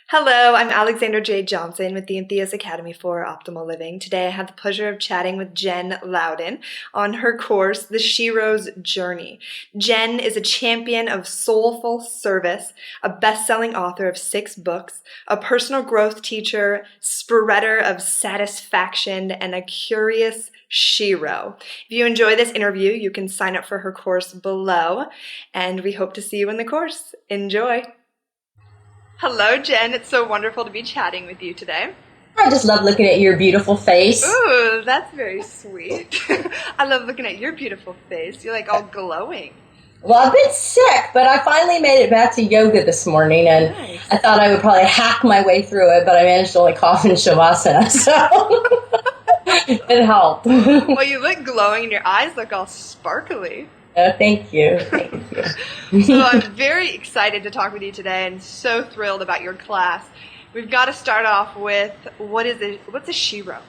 Hello, I'm Alexandra J. Johnson with the Entheos Academy for Optimal Living. Today I had the pleasure of chatting with Jen Louden on her course, The Shero's Journey. Jen is a champion of soulful service, a best-selling author of 6 books, a personal growth teacher, spreader of satisfaction, and a curious Shero. If you enjoy this interview, you can sign up for her course below, and we hope to see you in the course. Enjoy! Hello, Jen. It's so wonderful to be chatting with you today. I just love looking at your beautiful face. Ooh, that's very sweet. I love looking at your beautiful face. You're like all glowing. Well, I've been sick, but I finally made it back to yoga this morning, and Nice. I thought I would probably hack my way through it, but I managed to only cough in Shavasana, so it helped. Well, you look glowing and your eyes look all sparkly. Thank you. So I'm very excited to talk with you today and so thrilled about your class. We've got to start off with what's a Shero?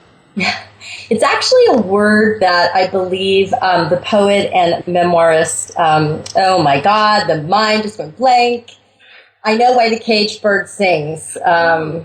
It's actually a word that I believe the poet and memoirist, oh my God, the mind just went blank. I know why the caged bird sings. Come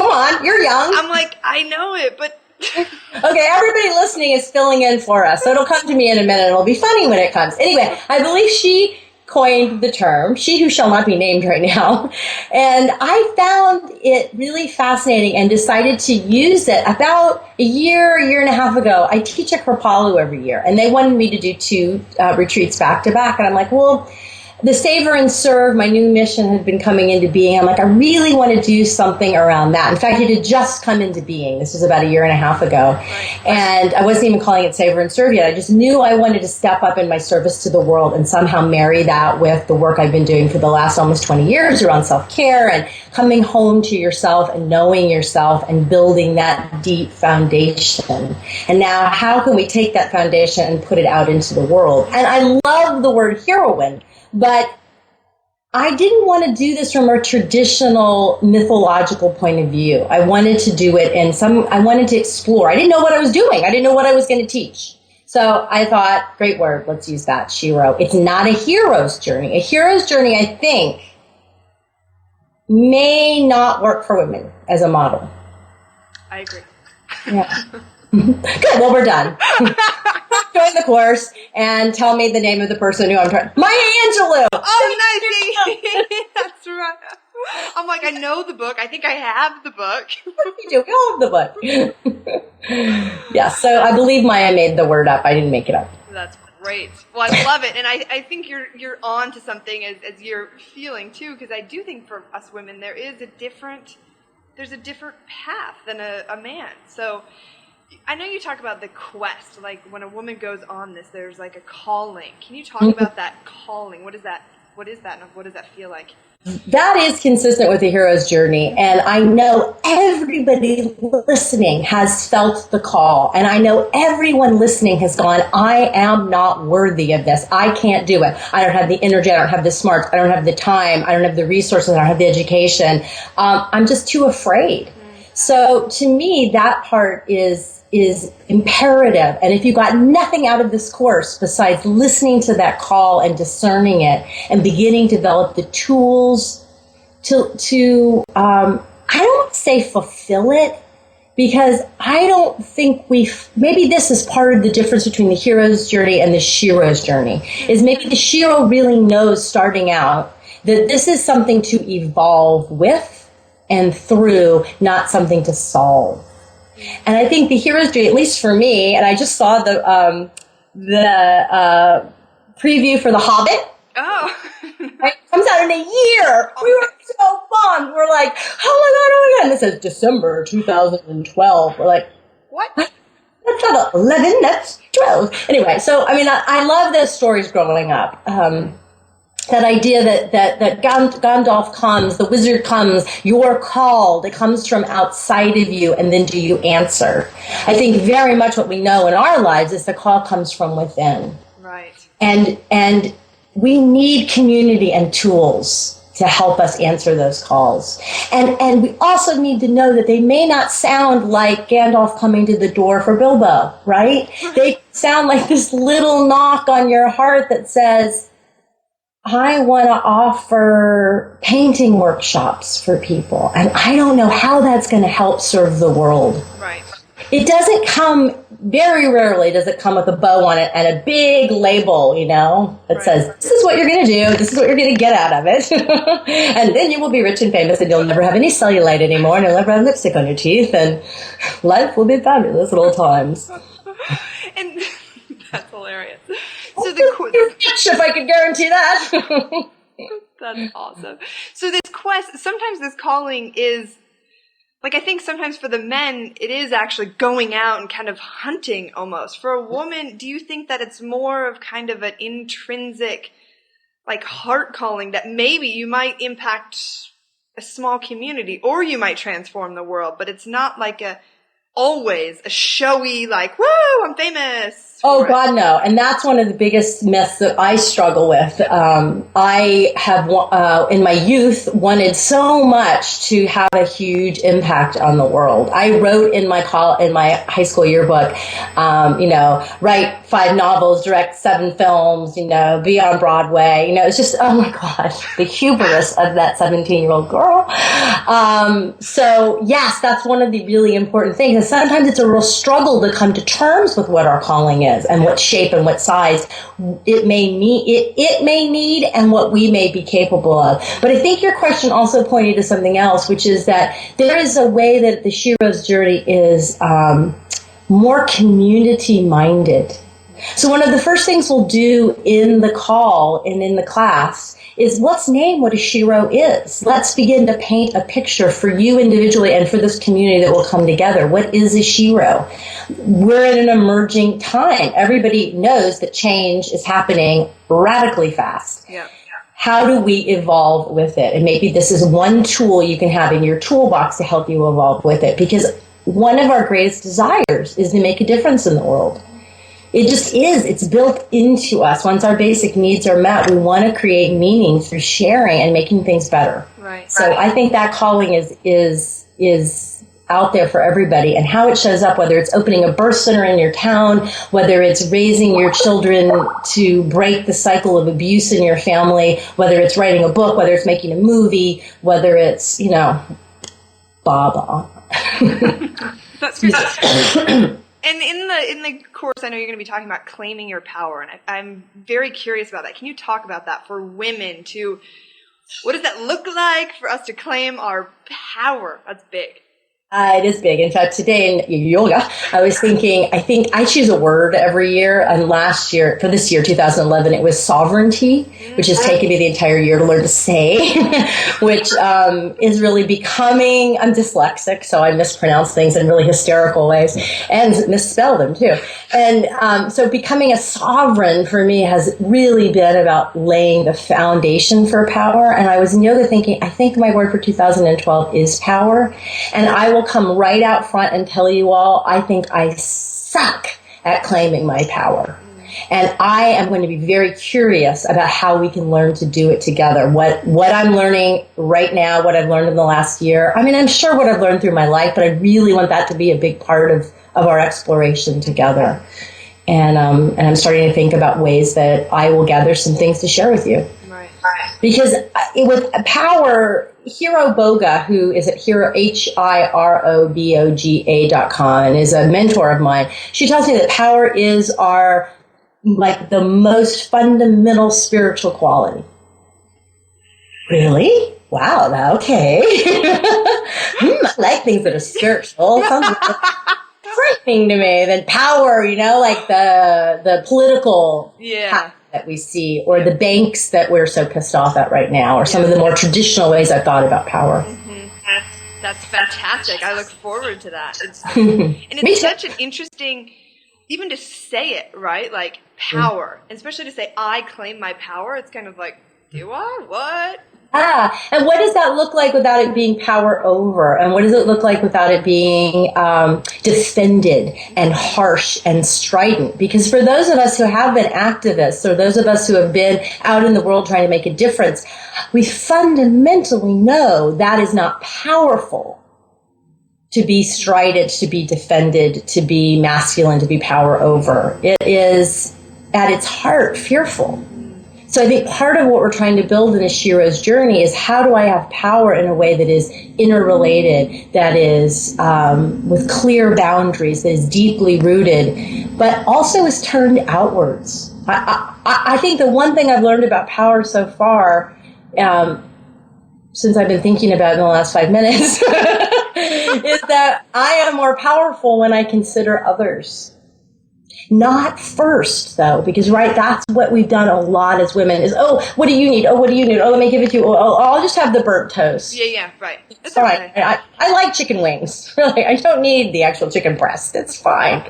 on, you're young. I'm like, I know it, but... Okay, everybody listening is filling in for us, so it'll come to me in a minute. It'll be funny when it comes. Anyway, I believe she coined the term, she who shall not be named right now, and I found it really fascinating and decided to use it about a year and a half ago. I teach at Kripalu every year, and they wanted me to do 2 retreats back to back, and I'm like, well, the Savor and Serve, my new mission, had been coming into being. I'm like, I really want to do something around that. In fact, it had just come into being. This was about a year and a half ago. Right. And I wasn't even calling it Savor and Serve yet. I just knew I wanted to step up in my service to the world and somehow marry that with the work I've been doing for the last almost 20 years around self-care and coming home to yourself and knowing yourself and building that deep foundation. And now how can we take that foundation and put it out into the world? And I love the word heroine. But I didn't want to do this from a traditional mythological point of view. I wanted to do it I wanted to explore. I didn't know what I was doing. I didn't know what I was going to teach. So I thought, great word, let's use that, Shero. It's not a hero's journey. A hero's journey, I think, may not work for women as a model. I agree. Yeah. Good, well, we're done. Join the course and tell me the name of the person who I'm trying. Maya Angelou! Oh, nice! That's right. I'm like, I know the book. I think I have the book. We do. We all have the book. Yeah, so I believe Maya made the word up. I didn't make it up. That's great. Well, I love it. And I think you're on to something as you're feeling, too, because I do think for us women, there's a different path than a man. So I know you talk about the quest, like when a woman goes on this, there's like a calling. Can you talk about that calling? What is that, and what does that feel like? That is consistent with the hero's journey, and I know everybody listening has felt the call, and I know everyone listening has gone, I am not worthy of this. I can't do it. I don't have the energy. I don't have the smarts. I don't have the time. I don't have the resources. I don't have the education. I'm just too afraid. So to me, that part is imperative. And if you got nothing out of this course besides listening to that call and discerning it and beginning to develop the tools to I don't want to say fulfill it, because I don't think maybe this is part of the difference between the hero's journey and the Shero's journey, is maybe the Shero really knows starting out that this is something to evolve with and through, not something to solve. And I think the hero's journey, at least for me, and I just saw the preview for The Hobbit. Oh. Right? It comes out in a year. We were so bummed. We're like, oh my God. And this says December 2012. We're like, What? That's not 11, that's 12. Anyway, so, I mean, I love those stories growing up. That idea that Gandalf comes, the wizard comes, you're called, it comes from outside of you, and then do you answer? I think very much what we know in our lives is the call comes from within. Right. And we need community and tools to help us answer those calls. And we also need to know that they may not sound like Gandalf coming to the door for Bilbo, right? They sound like this little knock on your heart that says, I want to offer painting workshops for people. And I don't know how that's going to help serve the world. Right. It doesn't come, very rarely does it come with a bow on it and a big label, that says, this is what you're going to do, this is what you're going to get out of it. And then you will be rich and famous and you'll never have any cellulite anymore and you'll never have lipstick on your teeth and life will be fabulous at all times. And that's hilarious. So if I could guarantee that. That's awesome. So this quest, sometimes this calling is, like, I think sometimes for the men, it is actually going out and kind of hunting almost. For a woman, do you think that it's more of kind of an intrinsic, like, heart calling that maybe you might impact a small community or you might transform the world, but it's not like always a showy, like, woo, I'm famous. Oh, God, no. And that's one of the biggest myths that I struggle with. I have, in my youth, wanted so much to have a huge impact on the world. I wrote in my high school yearbook, write 5 novels, direct 7 films, be on Broadway. It's just, oh my God, the hubris of that 17-year-old girl. So yes, that's one of the really important things. And sometimes it's a real struggle to come to terms with what our calling is and what shape and what size it may need and what we may be capable of. But I think your question also pointed to something else, which is that there is a way that the Shero's journey is more community-minded. So one of the first things we'll do in the call and in the class is let's name what a Shero is. Let's begin to paint a picture for you individually and for this community that will come together. What is a Shero? We're in an emerging time. Everybody knows that change is happening radically fast. Yeah. How do we evolve with it? And maybe this is one tool you can have in your toolbox to help you evolve with it. Because one of our greatest desires is to make a difference in the world. It just is. It's built into us. Once our basic needs are met, we want to create meaning through sharing and making things better. Right. So I think that calling is out there for everybody, and how it shows up, whether it's opening a birth center in your town, whether it's raising your children to break the cycle of abuse in your family, whether it's writing a book, whether it's making a movie, whether it's, Baba. That's good. And in the course, I know you're going to be talking about claiming your power, and I'm very curious about that. Can you talk about that for women too? What does that look like for us to claim our power? That's big. It is big. In fact, today in yoga, I think I choose a word every year. And for this year, 2011, it was sovereignty, which has taken me the entire year to learn to say, which is really becoming, I'm dyslexic, so I mispronounce things in really hysterical ways and misspell them too. And so becoming a sovereign for me has really been about laying the foundation for power. And I was in yoga thinking, I think my word for 2012 is power. And I will come right out front and tell you all, I think I suck at claiming my power. And I am going to be very curious about how we can learn to do it together. What I'm learning right now, what I've learned in the last year. I mean, I'm sure what I've learned through my life, but I really want that to be a big part of our exploration together. And I'm starting to think about ways that I will gather some things to share with you. Right. Because with power, Hiro Boga, who is at HiroBoga.com and is a mentor of mine, she tells me that power is the most fundamental spiritual quality. Really? Wow, okay. I like things that are spiritual. Sounds frightening to me. Than power, like the political power that we see, or the banks that we're so pissed off at right now, or some of the more traditional ways I've thought about power. Mm-hmm. That's fantastic. I look forward to that. And it's such an interesting, even to say it, right? Like power, and especially to say, I claim my power. It's kind of like, do I? What? And what does that look like without it being power over? And what does it look like without it being defended and harsh and strident? Because for those of us who have been activists, or those of us who have been out in the world trying to make a difference, we fundamentally know that is not powerful. To be strident, to be defended, to be masculine, to be power over. It is, at its heart, fearful. So I think part of what we're trying to build in a Shero's journey is how do I have power in a way that is interrelated, that is with clear boundaries, that is deeply rooted, but also is turned outwards. I think the one thing I've learned about power so far, since I've been thinking about it in the last 5 minutes, is that I am more powerful when I consider others. Not first, though, because, right, that's what we've done a lot as women is, oh, what do you need? Oh, what do you need? Oh, let me give it to you. Oh, I'll just have the burnt toast. Yeah, right. It's fine. Okay. I like chicken wings. Really, I don't need the actual chicken breast. It's fine.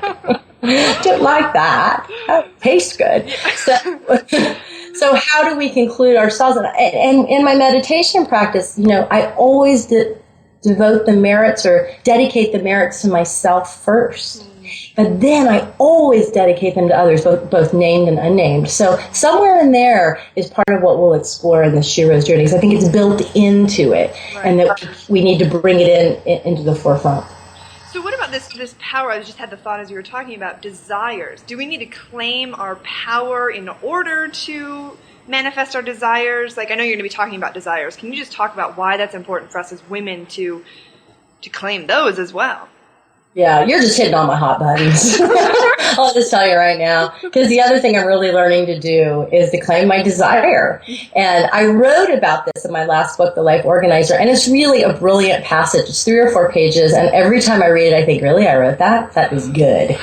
Don't like that. That tastes good. Yeah. So how do we conclude ourselves? And in my meditation practice, I always devote the merits or dedicate the merits to myself first. But then I always dedicate them to others, both named and unnamed. So somewhere in there is part of what we'll explore in the Shero's journey, because I think it's built into it, right, and that we need to bring it into the forefront. So what about this power? I just had the thought as you were talking about desires. Do we need to claim our power in order to manifest our desires? Like, I know you're going to be talking about desires. Can you just talk about why that's important for us as women to claim those as well? Yeah, you're just hitting all my hot buttons. I'll just tell you right now. Because the other thing I'm really learning to do is to claim my desire. And I wrote about this in my last book, The Life Organizer. And it's really a brilliant passage. It's 3 or 4 pages. And every time I read it, I think, really, I wrote that? That was good.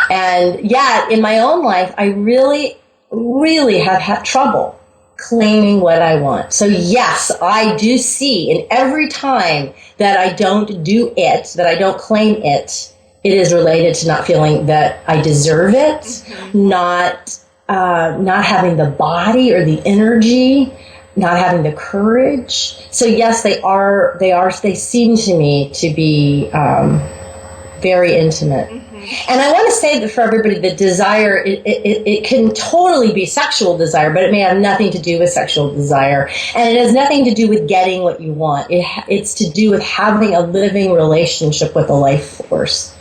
And yeah, in my own life, I really, really have had trouble claiming what I want. So yes, I do see in every time that I don't do it, that I don't claim it, it is related to not feeling that I deserve it, not having the body or the energy, not having the courage. So yes, they seem to me to be very intimate. And I want to say that for everybody, the desire, it can totally be sexual desire, but it may have nothing to do with sexual desire. And it has nothing to do with getting what you want. It's to do with having a living relationship with a life force.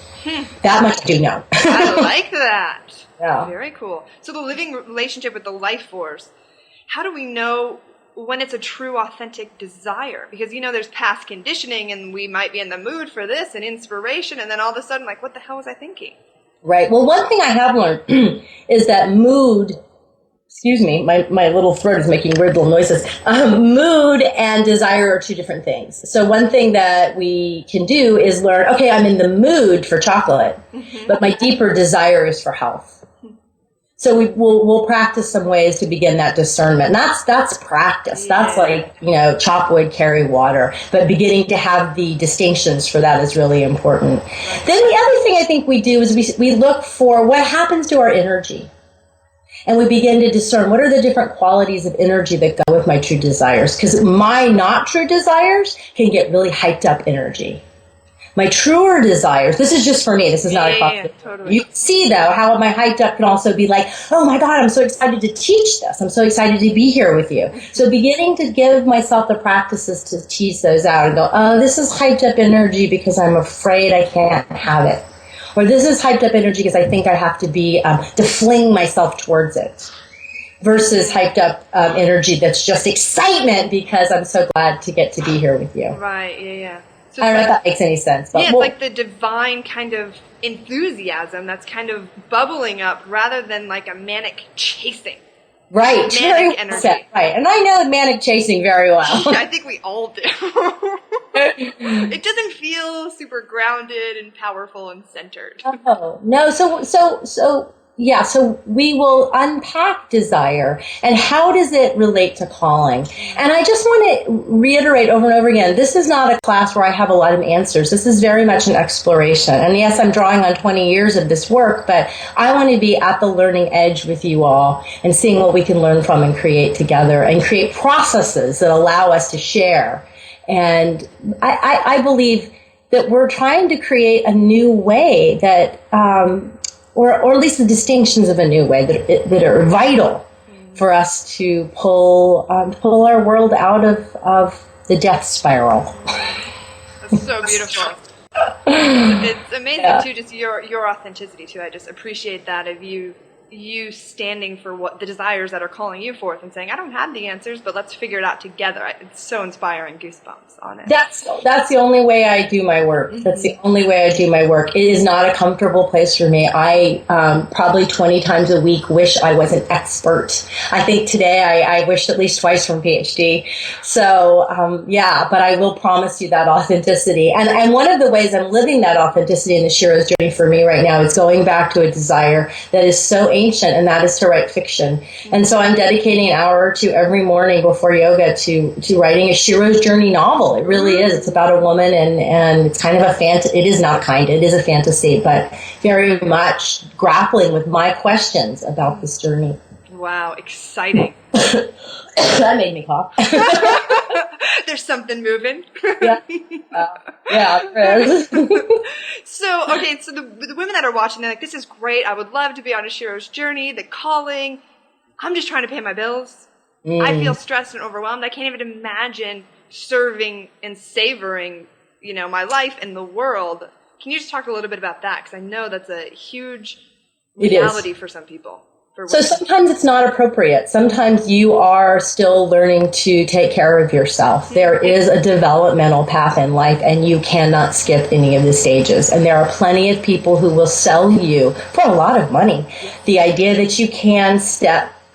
That much I do know. I like that. Yeah. Very cool. So the living relationship with the life force, how do we know when it's a true, authentic desire? Because, there's past conditioning and we might be in the mood for this and inspiration, and then all of a sudden, like, what the hell was I thinking? Right. Well, one thing I have learned is that mood, excuse me, my little throat is making weird little noises. Mood and desire are 2 different things. So one thing that we can do is learn, okay, I'm in the mood for chocolate, but my deeper desire is for health. So we'll practice some ways to begin that discernment. And that's practice. Yeah. That's like, chop wood, carry water. But beginning to have the distinctions for that is really important. Right. Then the other thing I think we do is we look for what happens to our energy. And we begin to discern what are the different qualities of energy that go with my true desires. Because my not true desires can get really hyped up energy. My truer desires, this is just for me, this is not a problem. Totally. You can see, though, how my hyped up can also be like, oh my God, I'm so excited to teach this. I'm so excited to be here with you. So beginning to give myself the practices to tease those out and go, oh, this is hyped up energy because I'm afraid I can't have it. Or this is hyped up energy because I think I have to be, to fling myself towards it. Versus hyped up energy that's just excitement because I'm so glad to get to be here with you. Right, yeah. So I don't know if that makes any sense. But it's like the divine kind of enthusiasm that's kind of bubbling up rather than like a manic chasing. Right. Manic energy. Right. And I know manic chasing very well. I think we all do. It doesn't feel super grounded and powerful and centered. Oh, no. So we will unpack desire and how does it relate to calling? And I just want to reiterate over and over again, this is not a class where I have a lot of answers. This is very much an exploration. And yes, I'm drawing on 20 years of this work, but I want to be at the learning edge with you all and seeing what we can learn from and create together and create processes that allow us to share. And I believe that we're trying to create a new way that, or at least the distinctions of a new way that are vital for us to pull our world out of the death spiral. That's so beautiful. It's amazing too, just your authenticity too. I just appreciate that of you you standing for what the desires that are calling you forth and saying, I don't have the answers, but let's figure it out together. It's so inspiring. Goosebumps on it. That's the only way I do my work. That's the only way I do my work. It is not a comfortable place for me. I probably 20 times a week wish I was an expert. I think today I wish at least twice from PhD. So but I will promise you that authenticity. And one of the ways I'm living that authenticity in the Shero's journey for me right now is going back to a desire that is so ancient, and that is to write fiction. And so I'm dedicating an hour or two every morning before yoga to writing a Shero's journey novel. It really is. It's about a woman, and it's kind of it is not kind, it is a fantasy, but very much grappling with my questions about this journey. Wow, exciting. That made me cough. There's something moving. Yeah. There is. So the women that are watching, they're like, this is great. I would love to be on a Shero's journey, the calling. I'm just trying to pay my bills. I feel stressed and overwhelmed. I can't even imagine serving and savoring, my life and the world. Can you just talk a little bit about that? Because I know that's a huge reality for some people. So sometimes it's not appropriate. Sometimes you are still learning to take care of yourself. There is a developmental path in life, and you cannot skip any of the stages. And there are plenty of people who will sell you for a lot of money the idea that you can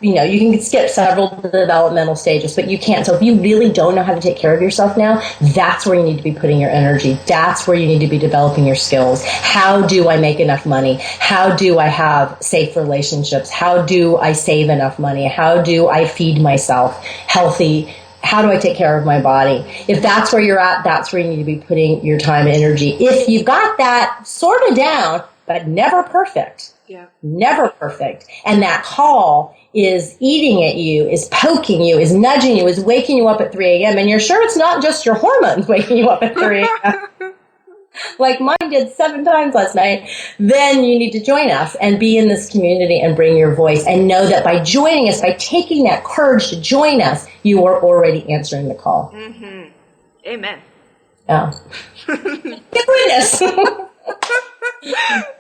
you can skip several developmental stages, but you can't. So if you really don't know how to take care of yourself now, that's where you need to be putting your energy. That's where you need to be developing your skills. How do I make enough money? How do I have safe relationships? How do I save enough money? How do I feed myself healthy? How do I take care of my body? If that's where you're at, that's where you need to be putting your time and energy. If you've got that sort of down, but never perfect. Yeah. Never perfect. And that call is eating at you, is poking you, is nudging you, is waking you up at 3 a.m. And you're sure it's not just your hormones waking you up at 3 a.m. like mine did 7 times last night. Then you need to join us and be in this community and bring your voice, and know that by joining us, by taking that courage to join us, you are already answering the call. Mm-hmm. Amen. Yeah. Goodness.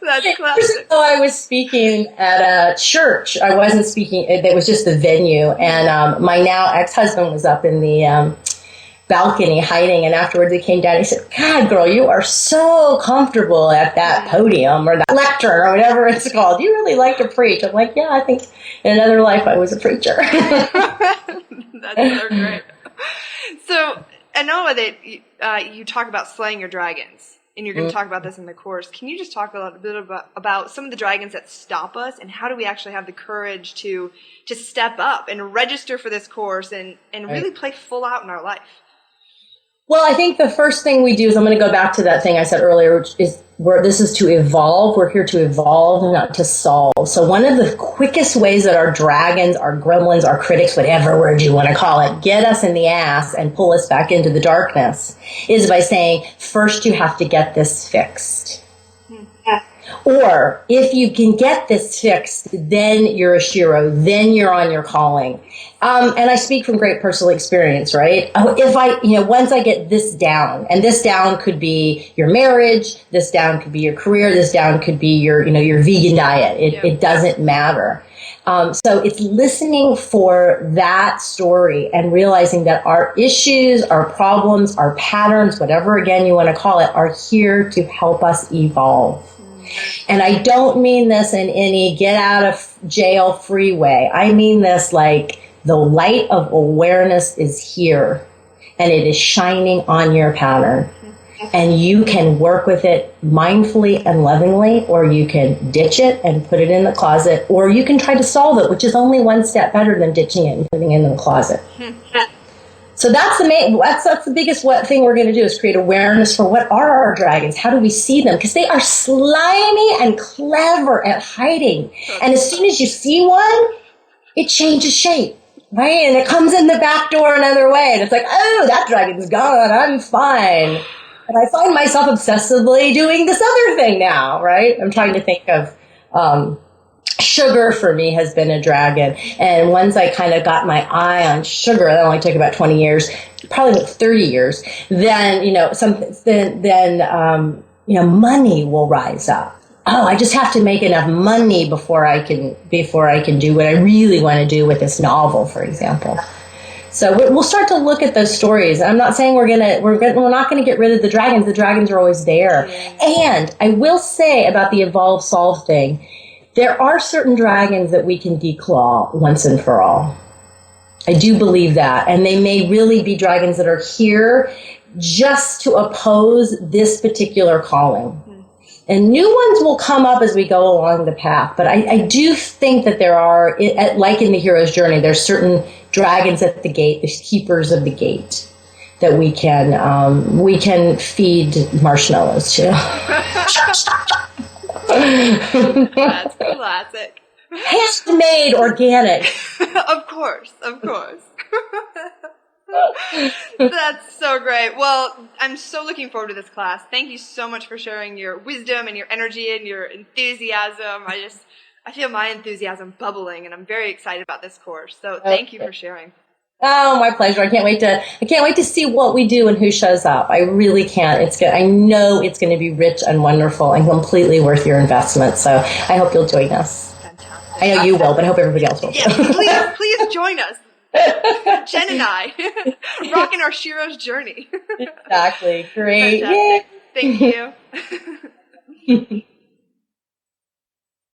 That's classic. So I was speaking at a church. I wasn't speaking. It was just the venue. And my now ex-husband was up in the balcony hiding. And afterwards he came down and he said, God, girl, you are so comfortable at that podium or that lectern or whatever it's called. You really like to preach. I'm like, yeah, I think in another life I was a preacher. That's so great. So I know that you talk about slaying your dragons. And you're going to talk about this in the course. Can you just talk a little bit about some of the dragons that stop us, and how do we actually have the courage to step up and register for this course and really play full out in our life? Well, I think the first thing we do is, I'm going to go back to that thing I said earlier, which is where this is to evolve. We're here to evolve and not to solve. So one of the quickest ways that our dragons, our gremlins, our critics, whatever word you want to call it, get us in the ass and pull us back into the darkness is by saying, first you have to get this fixed. Or if you can get this fixed, then you're a Shero, then you're on your calling. And I speak from great personal experience, right? If once I get this down, and this down could be your marriage, this down could be your career, this down could be your vegan diet. It doesn't matter. So it's listening for that story and realizing that our issues, our problems, our patterns, whatever again you want to call it, are here to help us evolve. And I don't mean this in any get out of jail free way. I mean this like the light of awareness is here and it is shining on your pattern. And you can work with it mindfully and lovingly, or you can ditch it and put it in the closet, or you can try to solve it, which is only one step better than ditching it and putting it in the closet. So that's the biggest thing we're going to do, is create awareness for what are our dragons? How do we see them? Because they are slimy and clever at hiding. And as soon as you see one, it changes shape, right? And it comes in the back door another way. And it's like, oh, that dragon's gone. I'm fine. And I find myself obsessively doing this other thing now, right? I'm trying to think of sugar for me has been a dragon. And once I kind of got my eye on sugar, that only took about 20 years, probably about 30 years, then, money will rise up. oh, I just have to make enough money before I can do what I really want to do with this novel, for example. So we'll start to look at those stories. I'm not saying we're not gonna get rid of the dragons. The dragons are always there. And I will say about the evolve solve thing, there are certain dragons that we can declaw once and for all. I do believe that, and they may really be dragons that are here just to oppose this particular calling. And new ones will come up as we go along the path. But I do think that there are, like in the hero's journey, there's certain dragons at the gate, there's keepers of the gate that we can feed marshmallows to. That's classic. Handmade, organic. Of course. That's so great. Well, I'm so looking forward to this class. Thank you so much for sharing your wisdom and your energy and your enthusiasm. I feel my enthusiasm bubbling, and I'm very excited about this course. So thank you for sharing. Oh, my pleasure. I can't wait to see what we do and who shows up. I really can't. It's good. I know it's going to be rich and wonderful and completely worth your investment. So I hope you'll join us. Fantastic. I know you will, but I hope everybody else will. Yes, please join us. Jen and I rocking our Shero's journey. Exactly. Great. Fantastic. Thank you.